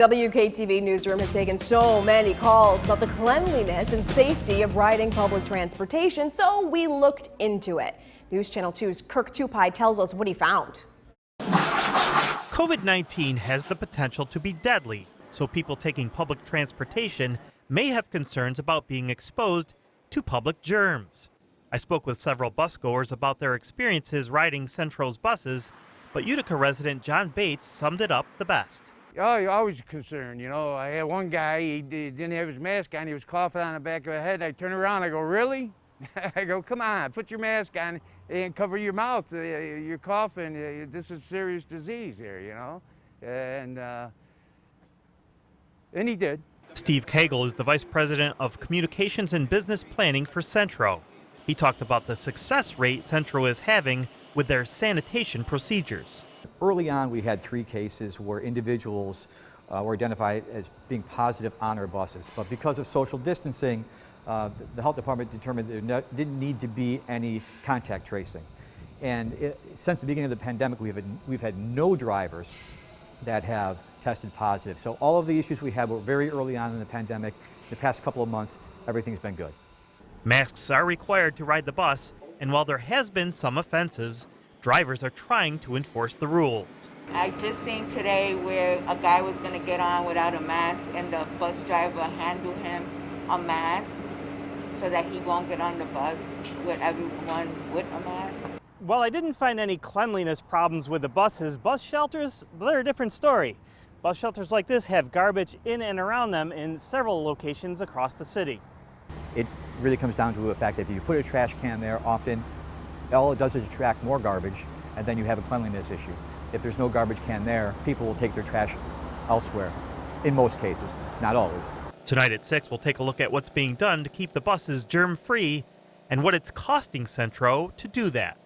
WKTV newsroom has taken so many calls about the cleanliness and safety of riding public transportation, so we looked into it. News Channel 2's Kirk Tupai tells us what he found. COVID-19 has the potential to be deadly, so people taking public transportation may have concerns about being exposed to public germs. I spoke with several busgoers about their experiences riding Centro's buses, but Utica resident John Bates summed it up the best. Oh, you're always concerned, you know. I had one guy, he didn't have his mask on, he was coughing on the back of his head. I turn around, I go, really? I go, come on, put your mask on and cover your mouth. You're coughing, this is serious disease here, you know. And he did. Steve Cagle is the Vice President of Communications and Business Planning for Centro. He talked about the success rate Centro is having with their sanitation procedures. Early on, we had 3 cases where individuals were identified as being positive on our buses. But because of social distancing, the health department determined there didn't need to be any contact tracing. And since the beginning of the pandemic, we've had no drivers that have tested positive. So all of the issues we had were very early on in the pandemic. The past couple of months, everything's been good. Masks are required to ride the bus, and while there has been some offenses, drivers are trying to enforce the rules. I just seen today where a guy was going to get on without a mask and the bus driver handed him a mask so that he won't get on the bus with everyone with a mask. Well, I didn't find any cleanliness problems with the buses. Bus shelters, they're a different story. Bus shelters like this have garbage in and around them in several locations across the city. It really comes down to the fact that if you put a trash can there, often all it does is attract more garbage, and then you have a cleanliness issue. If there's no garbage can there, people will take their trash elsewhere, in most cases, not always. Tonight at 6, we'll take a look at what's being done to keep the buses germ-free and what it's costing Centro to do that.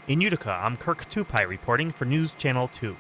In Utica, I'm Kirk Tupai reporting for News Channel 2.